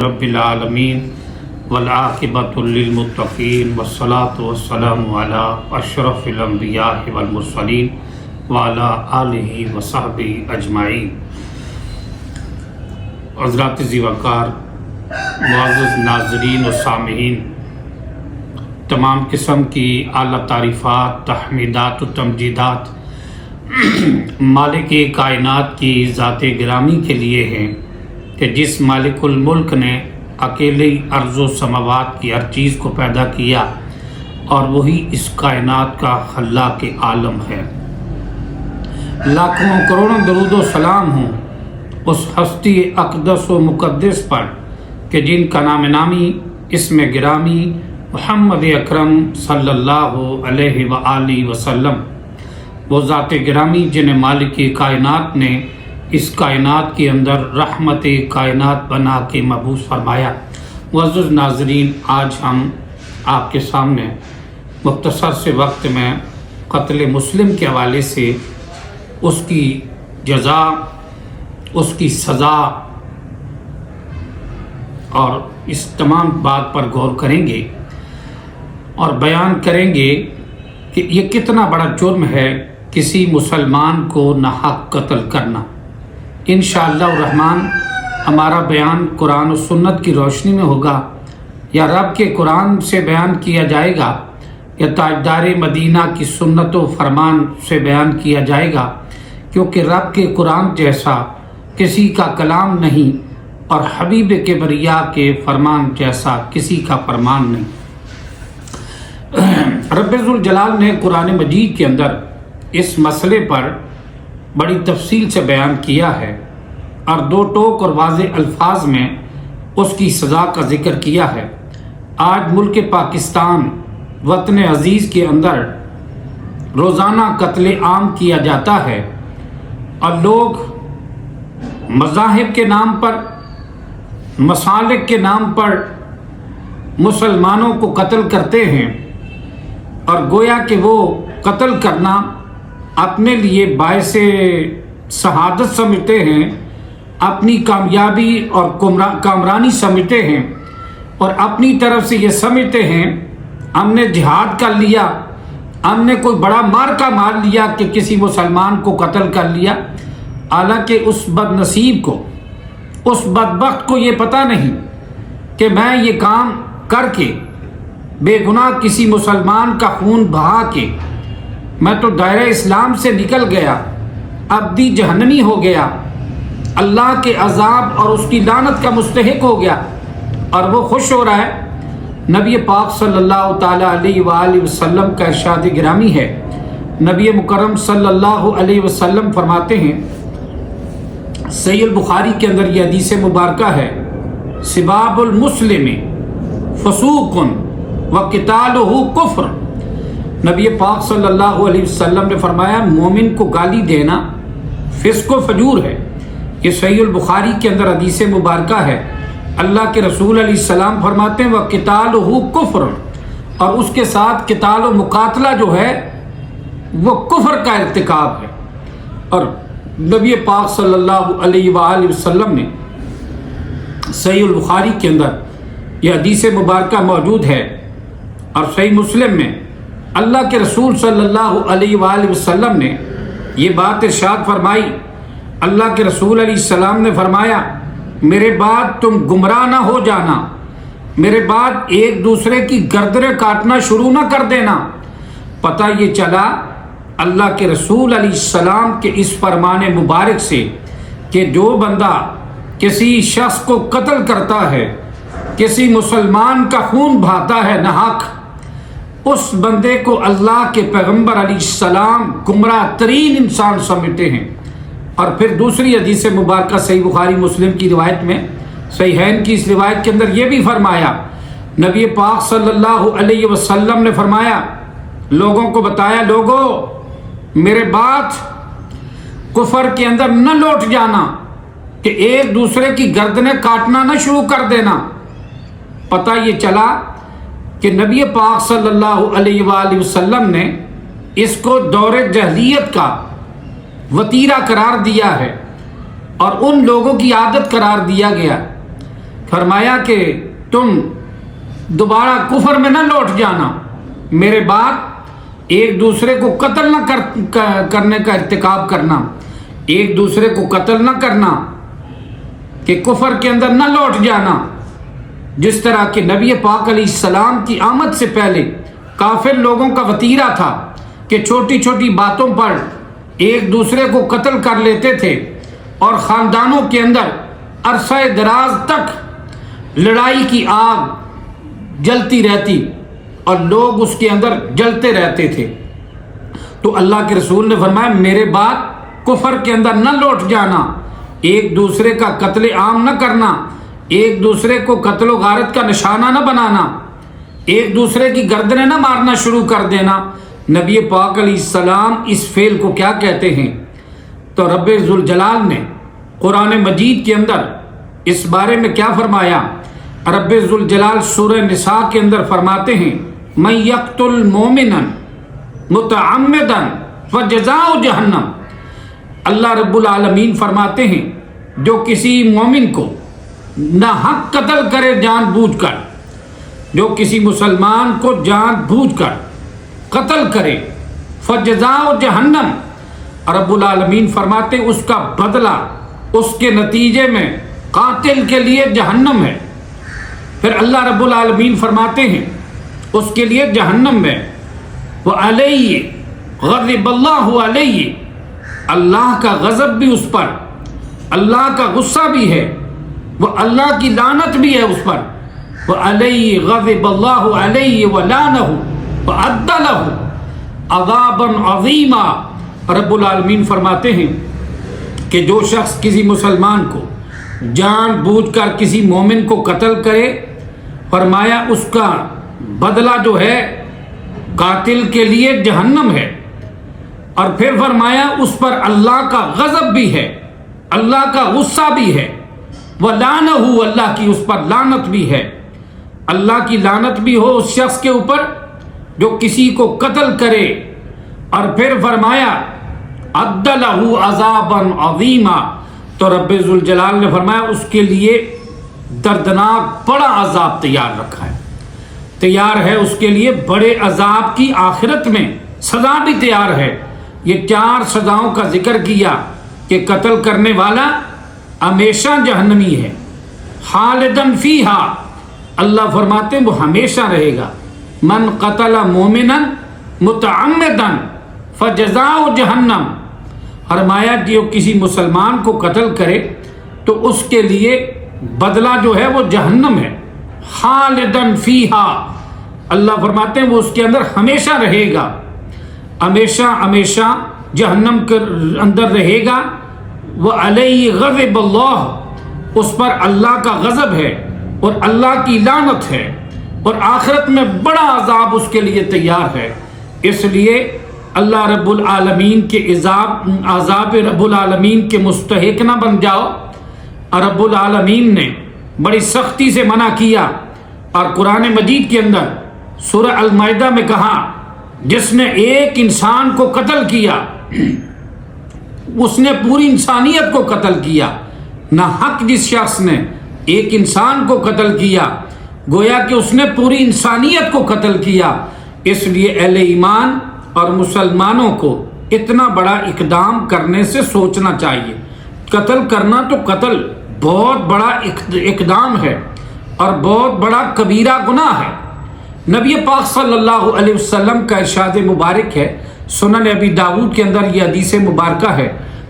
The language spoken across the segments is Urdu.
رب العالمین والعاقبۃ للمتقین والصلاة والسلام علی اشرف الانبیاء والمرسلین وعلی آلہ وصحبہ اجمعین۔ حضرات ذی وقار، معزز ناظرین و سامعین، تمام قسم کی اعلیٰ تعریفات، تحمیدات و تمجیدات مالک کائنات کی ذات گرامی کے لیے ہیں کہ جس مالک الملک نے اکیلے ارض و سماوات کی ہر چیز کو پیدا کیا اور وہی اس کائنات کا خلاق عالم ہے۔ لاکھوں کروڑوں درود و سلام ہوں اس ہستی اقدس و مقدس پر کہ جن کا نام نامی اسم گرامی محمد اکرم صلی اللہ علیہ وآلہ وسلم، وہ ذات گرامی جنہیں مالک کائنات نے اس کائنات کے اندر رحمت کائنات بنا کے مبعوث فرمایا۔ معزز ناظرین، آج ہم آپ کے سامنے مختصر سے وقت میں قتل مسلم کے حوالے سے اس کی جزا، اس کی سزا اور اس تمام بات پر غور کریں گے اور بیان کریں گے کہ یہ کتنا بڑا جرم ہے کسی مسلمان کو ناحق قتل کرنا۔ انشاءاللہ الرحمن ہمارا بیان قرآن و سنت کی روشنی میں ہوگا، یا رب کے قرآن سے بیان کیا جائے گا، یا تاجدار مدینہ کی سنت و فرمان سے بیان کیا جائے گا، کیونکہ رب کے قرآن جیسا کسی کا کلام نہیں اور حبیب کبریا کے فرمان جیسا کسی کا فرمان نہیں۔ رب ذوالجلال نے قرآن مجید کے اندر اس مسئلے پر بڑی تفصیل سے بیان کیا ہے اور دو ٹوک اور واضح الفاظ میں اس کی سزا کا ذکر کیا ہے۔ آج ملک پاکستان وطن عزیز کے اندر روزانہ قتل عام کیا جاتا ہے اور لوگ مذاہب کے نام پر، مسالک کے نام پر مسلمانوں کو قتل کرتے ہیں اور گویا کہ وہ قتل کرنا اپنے لیے باعث شہادت سمجھتے ہیں، اپنی کامیابی اور کامرانی سمجھتے ہیں، اور اپنی طرف سے یہ سمجھتے ہیں ہم نے جہاد کر لیا، ہم نے کوئی بڑا مارکا مار لیا کہ کسی مسلمان کو قتل کر لیا۔ حالانکہ اس بد نصیب کو، اس بدبخت کو یہ پتہ نہیں کہ میں یہ کام کر کے بے گناہ کسی مسلمان کا خون بہا کے میں تو دائرہ اسلام سے نکل گیا، ابدی جہنمی ہو گیا، اللہ کے عذاب اور اس کی لعنت کا مستحق ہو گیا، اور وہ خوش ہو رہا ہے۔ نبی پاک صلی اللہ تعالیٰ علیہ وآلہ وسلم کا ارشاد گرامی ہے، نبی مکرم صلی اللہ علیہ وسلم فرماتے ہیں، صحیح البخاری کے اندر یہ حدیث مبارکہ ہے، سباب المسلم فسوق وقتالہ کفر۔ نبی پاک صلی اللہ علیہ وسلم نے فرمایا مومن کو گالی دینا فسق و فجور ہے۔ یہ صحیح البخاری کے اندر حدیث مبارکہ ہے۔ اللہ کے رسول علیہ السلام فرماتے ہیں وَقِتَالُهُ كُفْرٌ، اور اس کے ساتھ قتال و مقاتلہ جو ہے وہ کفر کا ارتکاب ہے۔ اور نبی پاک صلی اللہ علیہ وآلہ وسلم نے صحیح البخاری کے اندر یہ حدیث مبارکہ موجود ہے، اور صحیح مسلم میں اللہ کے رسول صلی اللہ علیہ وآلہ وسلم نے یہ بات ارشاد فرمائی۔ اللہ کے رسول علیہ السلام نے فرمایا میرے بعد تم گمراہ نہ ہو جانا، میرے بعد ایک دوسرے کی گردنیں کاٹنا شروع نہ کر دینا۔ پتہ یہ چلا اللہ کے رسول علیہ السلام کے اس فرمان مبارک سے کہ جو بندہ کسی شخص کو قتل کرتا ہے، کسی مسلمان کا خون بہاتا ہے ناحق، اس بندے کو اللہ کے پیغمبر علیہ السلام گمراہ ترین انسان سمجھتے ہیں۔ اور پھر دوسری حدیث مبارکہ صحیح بخاری مسلم کی روایت میں، صحیحین کی اس روایت کے اندر یہ بھی فرمایا، نبی پاک صلی اللہ علیہ وسلم نے فرمایا، لوگوں کو بتایا لوگوں میرے بعد کفر کے اندر نہ لوٹ جانا کہ ایک دوسرے کی گردنیں کاٹنا نہ شروع کر دینا۔ پتہ یہ چلا کہ نبی پاک صلی اللہ علیہ وآلہ وسلم نے اس کو دور جاہلیت کا وتیرہ قرار دیا ہے، اور ان لوگوں کی عادت قرار دیا گیا فرمایا کہ تم دوبارہ کفر میں نہ لوٹ جانا، میرے بعد ایک دوسرے کو قتل نہ کرنے کا ارتکاب کرنا، ایک دوسرے کو قتل نہ کرنا، کہ کفر کے اندر نہ لوٹ جانا۔ جس طرح کہ نبی پاک علیہ السلام کی آمد سے پہلے کافر لوگوں کا وتیرہ تھا کہ چھوٹی چھوٹی باتوں پر ایک دوسرے کو قتل کر لیتے تھے، اور خاندانوں کے اندر عرصہ دراز تک لڑائی کی آگ جلتی رہتی اور لوگ اس کے اندر جلتے رہتے تھے۔ تو اللہ کے رسول نے فرمایا میرے بعد کفر کے اندر نہ لوٹ جانا، ایک دوسرے کا قتل عام نہ کرنا، ایک دوسرے کو قتل و غارت کا نشانہ نہ بنانا، ایک دوسرے کی گردنیں نہ مارنا شروع کر دینا۔ نبی پاک علیہ السلام اس فعل کو کیا کہتے ہیں؟ تو رب ذوالجلال نے قرآن مجید کے اندر اس بارے میں کیا فرمایا؟ رب ذوالجلال سورہ نساء کے اندر فرماتے ہیں من یقتل مومنا متعمدا فجزاؤ جہنم۔ اللہ رب العالمین فرماتے ہیں جو کسی مومن کو ناحق قتل کرے جان بوجھ کر، جو کسی مسلمان کو جان بوجھ کر قتل کرے، فجزاؤ جہنم، رب العالمین فرماتے اس کا بدلہ اس کے نتیجے میں قاتل کے لیے جہنم ہے۔ پھر اللہ رب العالمین فرماتے ہیں اس کے لیے جہنم میں وَعَلَيْهِ غَضِبَ اللَّهُ عَلَيْهِ، اللہ کا غضب بھی اس پر، اللہ کا غصہ بھی ہے، وہ اللہ کی لعنت بھی ہے اس پر۔ وَعَلَيْهِ غَضِبَ اللَّهُ عَلَيْهِ وَلَعْنَهُ وَأَعَدَّ لَهُ عَذَابًا عَظِيمًا۔ رب العالمین فرماتے ہیں کہ جو شخص کسی مسلمان کو جان بوجھ کر کسی مومن کو قتل کرے، فرمایا اس کا بدلہ جو ہے قاتل کے لیے جہنم ہے، اور پھر فرمایا اس پر اللہ کا غضب بھی ہے، اللہ کا غصہ بھی ہے، وَلَعْنَهُ، اللہ کی اس پر لعنت بھی ہے۔ اللہ کی لعنت بھی ہو اس شخص کے اوپر جو کسی کو قتل کرے، اور پھر فرمایا عَدَّ لَهُ عَذَابًا عَظِيمًا، تو رب ذوالجلال نے فرمایا اس کے لیے دردناک بڑا عذاب تیار رکھا ہے، تیار ہے اس کے لیے بڑے عذاب کی آخرت میں سزا بھی تیار ہے۔ یہ 4 سزاؤں کا ذکر کیا کہ قتل کرنے والا ہمیشہ جہنمی ہے، خالدن فیہا، اللہ فرماتے ہیں وہ ہمیشہ رہے گا۔ من قتل مومنا متعمدا فجزاؤ جہنم، فرمایا جو کسی مسلمان کو قتل کرے تو اس کے لیے بدلہ جو ہے وہ جہنم ہے، خالدن فیہا، اللہ فرماتے ہیں وہ اس کے اندر ہمیشہ رہے گا، ہمیشہ ہمیشہ جہنم کے اندر رہے گا۔ وَعَلَيْهِ غَضِبَ اللَّهُ، اس پر اللہ کا غضب ہے اور اللہ کی لعنت ہے، اور آخرت میں بڑا عذاب اس کے لیے تیار ہے۔ اس لیے اللہ رب العالمین کے عذاب رب العالمین کے مستحق نہ بن جاؤ۔ رب العالمین نے بڑی سختی سے منع کیا، اور قرآن مجید کے اندر سورہ المائدہ میں کہا جس نے ایک انسان کو قتل کیا اس نے پوری انسانیت کو قتل کیا۔ نہ حق جس شخص نے ایک انسان کو قتل کیا گویا کہ اس نے پوری انسانیت کو قتل کیا۔ اس لیے اہل ایمان اور مسلمانوں کو اتنا بڑا اقدام کرنے سے سوچنا چاہیے۔ قتل کرنا تو قتل بہت بڑا اقدام ہے اور بہت بڑا کبیرہ گناہ ہے۔ نبی پاک صلی اللہ علیہ وسلم کا ارشاد مبارک ہے، سنن ابی داؤد کے اندر یہ حدیث مبارکہ ہے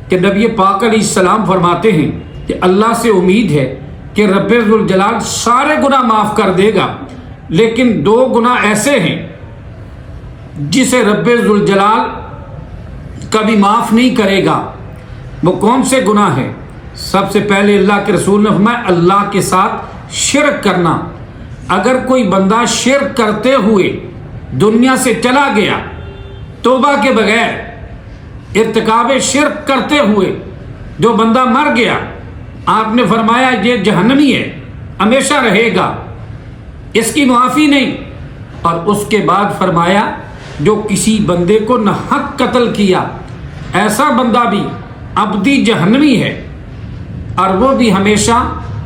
کہ نبی پاک علیہ السلام فرماتے ہیں کہ اللہ سے امید ہے کہ رب ذوالجلال سارے گناہ معاف کر دے گا، لیکن 2 گناہ ایسے ہیں جسے رب ذوالجلال کبھی معاف نہیں کرے گا۔ وہ کون سے گناہ ہیں؟ سب سے پہلے اللہ کے رسول نے فرمایا اللہ کے ساتھ شرک کرنا۔ اگر کوئی بندہ شرک کرتے ہوئے دنیا سے چلا گیا، توبہ کے بغیر ارتکاب شرک کرتے ہوئے جو بندہ مر گیا، آپ نے فرمایا یہ جہنمی ہے، ہمیشہ رہے گا، اس کی معافی نہیں۔ اور اس کے بعد فرمایا جو کسی بندے کو ناحق قتل کیا، ایسا بندہ بھی ابدی جہنمی ہے، اور وہ بھی ہمیشہ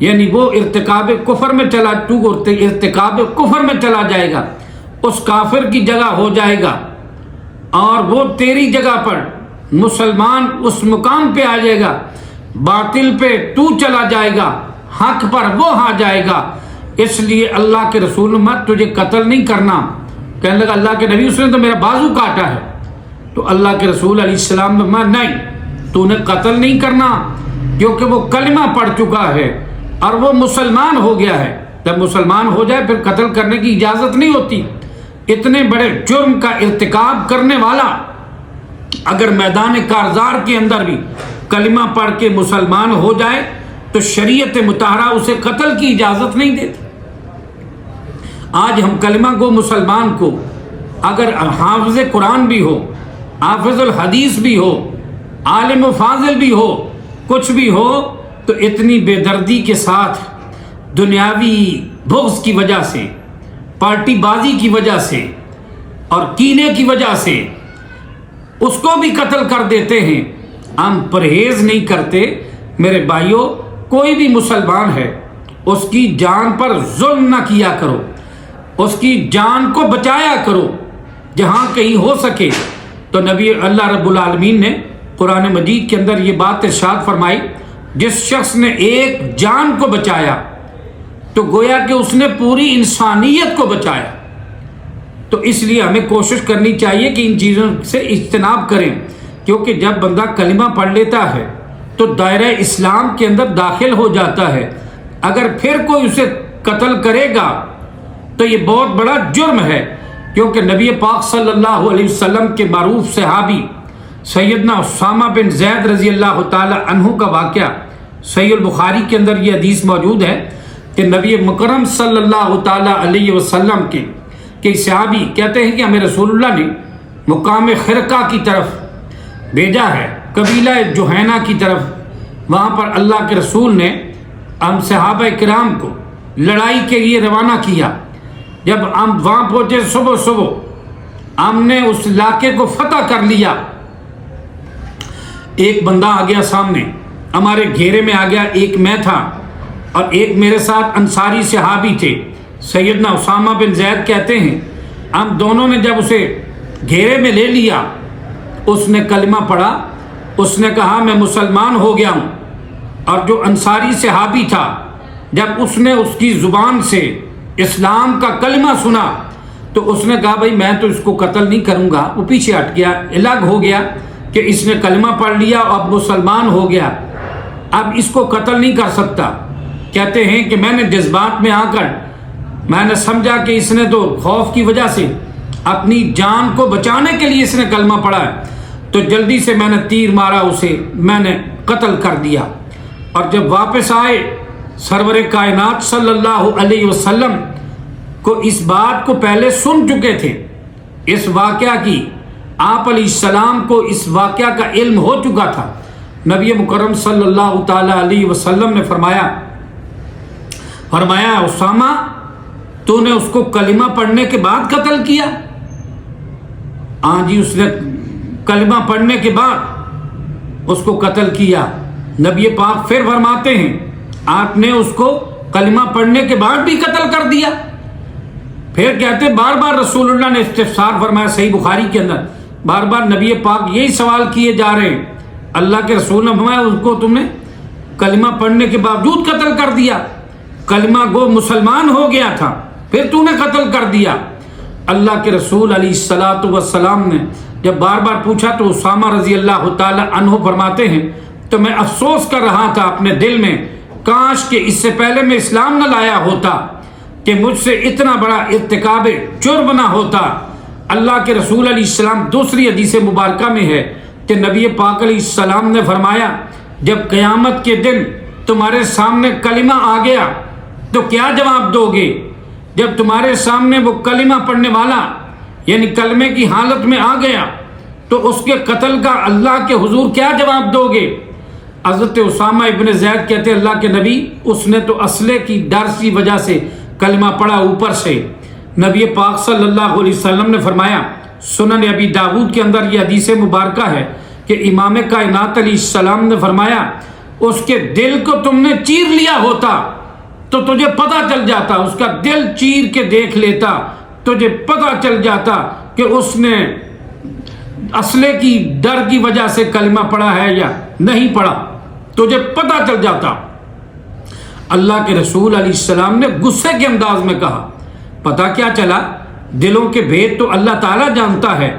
یعنی وہ ارتکاب کفر میں ارتکاب کفر میں چلا جائے گا، اس کافر کی جگہ ہو جائے گا، اور وہ تیری جگہ پر مسلمان اس مقام پہ آ جائے گا، باطل پہ تو چلا جائے گا، حق پر وہ آ جائے گا۔ اس لیے اللہ کے رسول نے تجھے قتل نہیں کرنا۔ کہنے لگا اللہ کے نبی اس نے تو میرا بازو کاٹا ہے، تو اللہ کے رسول علیہ السلام نے فرمایا نہیں، تو نے قتل نہیں کرنا، کیونکہ وہ کلمہ پڑھ چکا ہے اور وہ مسلمان ہو گیا ہے۔ جب مسلمان ہو جائے پھر قتل کرنے کی اجازت نہیں ہوتی۔ اتنے بڑے جرم کا ارتکاب کرنے والا اگر میدان کارزار کے اندر بھی کلمہ پڑھ کے مسلمان ہو جائے تو شریعت مطہرہ اسے قتل کی اجازت نہیں دیتی۔ آج ہم کلمہ کو مسلمان کو اگر حافظ قرآن بھی ہو، حافظ الحدیث بھی ہو، عالم و فاضل بھی ہو، کچھ بھی ہو، تو اتنی بے دردی کے ساتھ دنیاوی بغض کی وجہ سے، پارٹی بازی کی وجہ سے اور کینے کی وجہ سے اس کو بھی قتل کر دیتے ہیں۔ ہم پرہیز نہیں کرتے۔ میرے بھائیوں، کوئی بھی مسلمان ہے اس کی جان پر ظلم نہ کیا کرو، اس کی جان کو بچایا کرو جہاں کہیں ہو سکے۔ تو نبی اللہ رب العالمین نے قرآن مجید کے اندر یہ بات ارشاد فرمائی، جس شخص نے ایک جان کو بچایا تو گویا کہ اس نے پوری انسانیت کو بچایا۔ تو اس لیے ہمیں کوشش کرنی چاہیے کہ ان چیزوں سے اجتناب کریں، کیونکہ جب بندہ کلمہ پڑھ لیتا ہے تو دائرہ اسلام کے اندر داخل ہو جاتا ہے۔ اگر پھر کوئی اسے قتل کرے گا تو یہ بہت بڑا جرم ہے، کیونکہ نبی پاک صلی اللہ علیہ وسلم کے معروف صحابی سیدنا اسامہ بن زید رضی اللہ تعالی عنہ کا واقعہ صحیح البخاری کے اندر یہ حدیث موجود ہے کہ نبی مکرم صلی اللہ تعالی علیہ وسلم کے صحابی کہتے ہیں کہ ہمیں رسول اللہ نے مقام خرقہ کی طرف بھیجا ہے، قبیلہ جوہینہ کی طرف۔ وہاں پر اللہ کے رسول نے ہم صحابہ کرام کو لڑائی کے لیے روانہ کیا۔ جب ہم وہاں پہنچے صبح ہم نے اس علاقے کو فتح کر لیا۔ ایک بندہ آ گیا سامنے، ہمارے گھیرے میں آ گیا، ایک میں تھا اور ایک میرے ساتھ انصاری صحابی تھے، سیدنا اسامہ بن زید کہتے ہیں۔ ہم دونوں نے جب اسے گھیرے میں لے لیا، اس نے کلمہ پڑھا، اس نے کہا میں مسلمان ہو گیا ہوں۔ اور جو انصاری صحابی تھا، جب اس نے اس کی زبان سے اسلام کا کلمہ سنا تو اس نے کہا بھائی میں تو اس کو قتل نہیں کروں گا، وہ پیچھے ہٹ گیا، الگ ہو گیا کہ اس نے کلمہ پڑھ لیا، اب مسلمان ہو گیا، اب اس کو قتل نہیں کر سکتا۔ کہتے ہیں کہ میں نے جذبات میں آ کر میں نے سمجھا کہ اس نے تو خوف کی وجہ سے اپنی جان کو بچانے کے لیے اس نے کلمہ پڑھا ہے، تو جلدی سے میں نے تیر مارا، اسے میں نے قتل کر دیا۔ اور جب واپس آئے سرور کائنات صلی اللہ علیہ وسلم کو اس بات کو پہلے سن چکے تھے، اس واقعہ کی آپ علیہ السلام کو اس واقعہ کا علم ہو چکا تھا۔ نبی مکرم صلی اللہ تعالی علیہ وسلم نے فرمایا اسامہ تو نے اس کو کلمہ پڑھنے کے بعد قتل کیا؟ ہاں جی، اس نے کلمہ پڑھنے کے بعد اس کو قتل کیا۔ نبی پاک پھر فرماتے ہیں آپ نے اس کو کلمہ پڑھنے کے بعد بھی قتل کر دیا؟ پھر کہتے بار بار رسول اللہ نے استفسار فرمایا، صحیح بخاری کے اندر بار بار نبی پاک یہی سوال کیے جا رہے ہیں۔ اللہ کے رسول نے فرمایا اس کو تم نے کلمہ پڑھنے کے باوجود قتل کر دیا، کلمہ گو مسلمان ہو گیا تھا، پھر تو نے قتل کر دیا۔ اللہ کے رسول علیہ الصلاۃ والسلام نے جب بار بار پوچھا تو اسامہ رضی اللہ تعالی عنہ فرماتے ہیں تو میں افسوس کر رہا تھا اپنے دل میں، کاش کہ اس سے پہلے میں اسلام نہ لایا ہوتا، کہ مجھ سے اتنا بڑا ارتکاب جرم نہ ہوتا۔ اللہ کے رسول علیہ السلام دوسری حدیث مبارکہ میں ہے کہ نبی پاک علیہ السلام نے فرمایا جب قیامت کے دن تمہارے سامنے کلمہ آ گیا تو کیا جواب دو گے؟ جب تمہارے سامنے وہ کلمہ پڑھنے والا یعنی کلمے کی حالت میں آ گیا تو اس کے قتل کا اللہ کے حضور کیا جواب دو گے؟ حضرت اسامہ ابن زید کہتے اللہ کے نبی اس نے تو اسلحے کی ڈر کی وجہ سے کلمہ پڑھا، اوپر سے نبی پاک صلی اللہ علیہ وسلم نے فرمایا، سنن ابی داود کے اندر یہ حدیث مبارکہ ہے کہ امام کائنات علیہ السلام نے فرمایا اس کے دل کو تم نے چیر لیا ہوتا تو تجھے پتہ چل جاتا، اس کا دل چیر کے دیکھ لیتا، تجھے پتہ چل جاتا کہ اس نے اسلحے کی ڈر کی وجہ سے کلمہ پڑھا ہے یا نہیں پڑھا، تجھے پتہ چل جاتا۔ اللہ کے رسول علیہ السلام نے غصے کے انداز میں کہا، پتہ کیا چلا؟ دلوں کے بھید تو اللہ تعالیٰ جانتا ہے،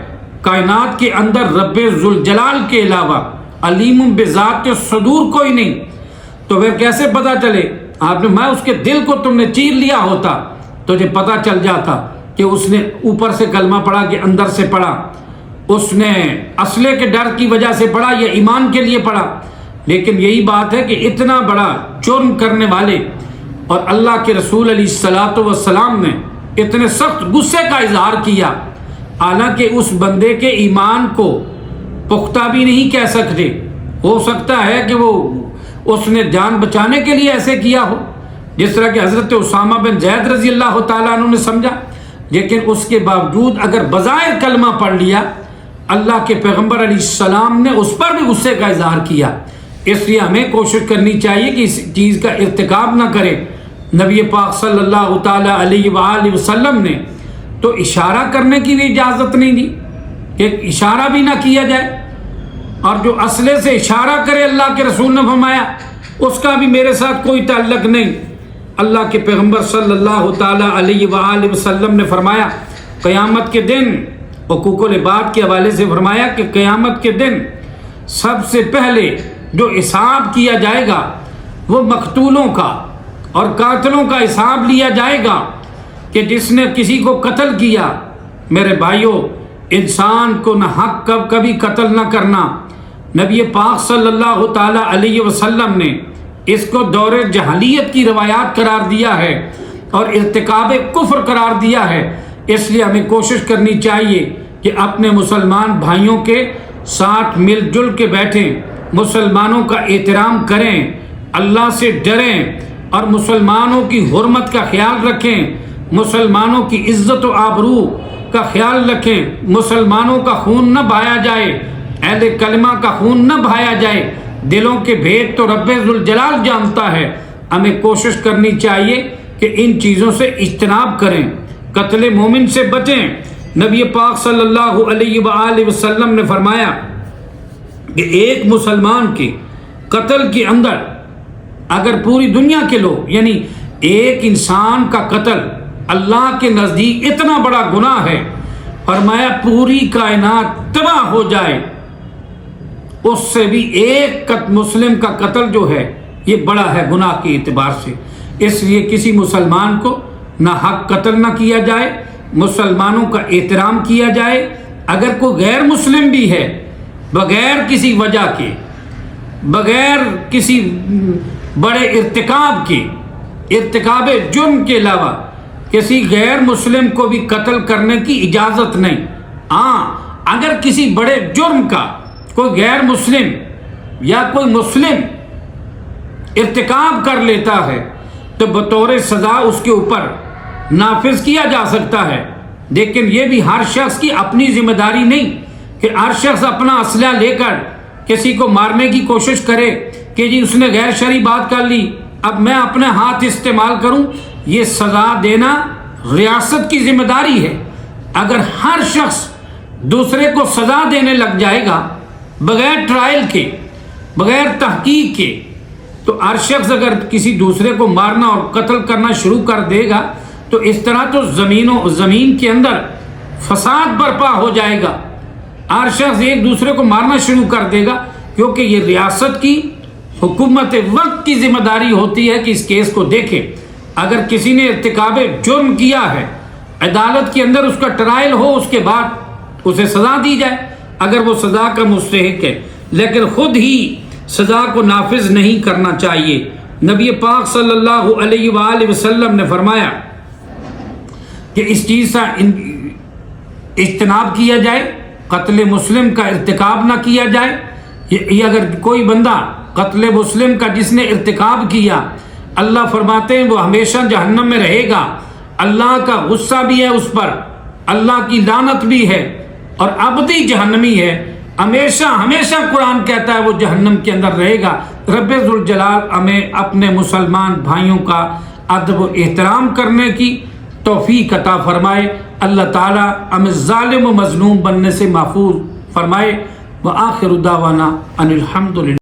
کائنات کے اندر رب ذوالجلال کے علاوہ علیم بذات الصدور کوئی نہیں، تو پھر کیسے پتہ چلے؟ آپ نے میں اس کے دل کو تم نے چیر لیا ہوتا تجھے پتہ چل جاتا کہ اس نے اوپر سے کلمہ پڑھا کہ اندر سے پڑھا، اس نے اسلحے کے ڈر کی وجہ سے پڑھا یا ایمان کے لیے پڑھا۔ لیکن یہی بات ہے کہ اتنا بڑا جرم کرنے والے اور اللہ کے رسول علیہ الصلوۃ والسلام نے اتنے سخت غصے کا اظہار کیا، حالانکہ اس بندے کے ایمان کو پختہ بھی نہیں کہہ سکتے، ہو سکتا ہے کہ وہ اس نے جان بچانے کے لیے ایسے کیا ہو، جس طرح کہ حضرت اسامہ بن زید رضی اللہ تعالیٰ عنہ نے سمجھا، لیکن اس کے باوجود اگر بظاہر کلمہ پڑھ لیا، اللہ کے پیغمبر علیہ السلام نے اس پر بھی غصے کا اظہار کیا۔ اس لیے ہمیں کوشش کرنی چاہیے کہ اس چیز کا ارتکاب نہ کریں۔ نبی پاک صلی اللہ تعالیٰ علیہ وآلہ وسلم نے تو اشارہ کرنے کی بھی اجازت نہیں دی کہ اشارہ بھی نہ کیا جائے، اور جو اسلحے سے اشارہ کرے اللہ کے رسول نے فرمایا اس کا بھی میرے ساتھ کوئی تعلق نہیں۔ اللہ کے پیغمبر صلی اللہ تعالیٰ علیہ وآلہ وسلم نے فرمایا قیامت کے دن، حقوق العباد کے حوالے سے فرمایا کہ قیامت کے دن سب سے پہلے جو حساب کیا جائے گا وہ مقتولوں کا اور قاتلوں کا حساب لیا جائے گا، کہ جس نے کسی کو قتل کیا۔ میرے بھائیوں، انسان کو نہ حق کبھی قتل نہ کرنا، نبی پاک صلی اللہ تعالیٰ علیہ وسلم نے اس کو دور جہلیت کی روایات قرار دیا ہے اور ارتکاب کفر قرار دیا ہے۔ اس لیے ہمیں کوشش کرنی چاہیے کہ اپنے مسلمان بھائیوں کے ساتھ مل جل کے بیٹھیں، مسلمانوں کا احترام کریں، اللہ سے ڈریں اور مسلمانوں کی حرمت کا خیال رکھیں، مسلمانوں کی عزت و آبرو کا خیال رکھیں، مسلمانوں کا خون نہ بہایا جائے، اہل کلمہ کا خون نہ بہایا جائے۔ دلوں کے بھید تو رب ذوالجلال جانتا ہے۔ ہمیں کوشش کرنی چاہیے کہ ان چیزوں سے اجتناب کریں، قتل مومن سے بچیں۔ نبی پاک صلی اللہ علیہ وآلہ وسلم نے فرمایا کہ ایک مسلمان کے قتل کے اندر اگر پوری دنیا کے لوگ، یعنی ایک انسان کا قتل اللہ کے نزدیک اتنا بڑا گناہ ہے، فرمایا پوری کائنات تباہ ہو جائے اس سے بھی ایک مسلم کا قتل جو ہے یہ بڑا ہے گناہ کے اعتبار سے۔ اس لیے کسی مسلمان کو نہ حق قتل نہ کیا جائے، مسلمانوں کا احترام کیا جائے۔ اگر کوئی غیر مسلم بھی ہے، بغیر کسی وجہ کے، بغیر کسی بڑے ارتکاب کے، ارتکاب جرم کے علاوہ کسی غیر مسلم کو بھی قتل کرنے کی اجازت نہیں۔ ہاں، اگر کسی بڑے جرم کا کوئی غیر مسلم یا کوئی مسلم ارتکاب کر لیتا ہے تو بطور سزا اس کے اوپر نافذ کیا جا سکتا ہے، لیکن یہ بھی ہر شخص کی اپنی ذمہ داری نہیں کہ ہر شخص اپنا اسلحہ لے کر کسی کو مارنے کی کوشش کرے کہ جی اس نے غیر شرعی بات کر لی، اب میں اپنے ہاتھ استعمال کروں۔ یہ سزا دینا ریاست کی ذمہ داری ہے۔ اگر ہر شخص دوسرے کو سزا دینے لگ جائے گا بغیر ٹرائل کے، بغیر تحقیق کے، تو ہر شخص اگر کسی دوسرے کو مارنا اور قتل کرنا شروع کر دے گا تو اس طرح تو زمین کے اندر فساد برپا ہو جائے گا۔ ہر شخص ایک دوسرے کو مارنا شروع کر دے گا، کیونکہ یہ ریاست کی، حکومت وقت کی ذمہ داری ہوتی ہے کہ اس کیس کو دیکھے۔ اگر کسی نے ارتکاب جرم کیا ہے، عدالت کے اندر اس کا ٹرائل ہو، اس کے بعد اسے سزا دی جائے اگر وہ سزا کا مستحق ہے، لیکن خود ہی سزا کو نافذ نہیں کرنا چاہیے۔ نبی پاک صلی اللہ علیہ وآلہ وسلم نے فرمایا کہ اس چیز سے اجتناب کیا جائے، قتل مسلم کا ارتکاب نہ کیا جائے۔ یہ اگر کوئی بندہ قتل مسلم کا جس نے ارتکاب کیا، اللہ فرماتے ہیں وہ ہمیشہ جہنم میں رہے گا، اللہ کا غصہ بھی ہے اس پر، اللہ کی لعنت بھی ہے اور ابدی جہنمی ہے، ہمیشہ ہمیشہ قرآن کہتا ہے وہ جہنم کے اندر رہے گا۔ رب ذوالجلال ہمیں اپنے مسلمان بھائیوں کا ادب و احترام کرنے کی توفیق عطا فرمائے. اللہ تعالی ہمیں ظالم و مظلوم بننے سے محفوظ فرمائے. وآخر دعوانا ان الحمد للہ.